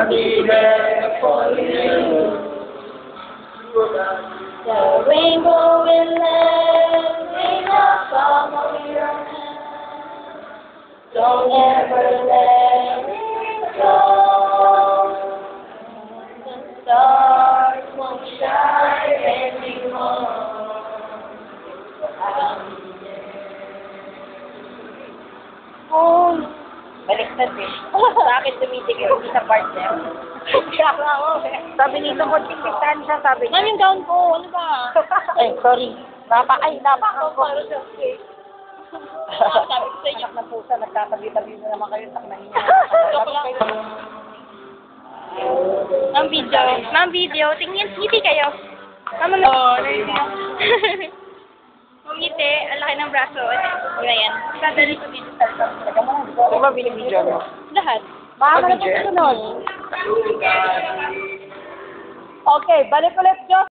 be there for you. The rainbow will never follow your hand. Don't ever let it go. The stars won't shine anymore. Oh, baliktad eh. Bakit tumitigil sa partner? Sabi nito ko, tiktiktan siya, sabi niya. Ma'am, yung gown ko, ano ba? Ay, sorry. Napakang ko. Sabi ko sa inyo. Anak ng pusa, nagtatabi-tabi na naman kayo, taknan niya. Joke lang. Ma'am, video. Tingnan, ngiti kayo. Ma'am, ngiti, ang laki ng braso. Yun yan. Dadali ko dito. Ano ba binibidyo mo? Lahat. Baka na sunod. Okay, balik ulit, Diyos.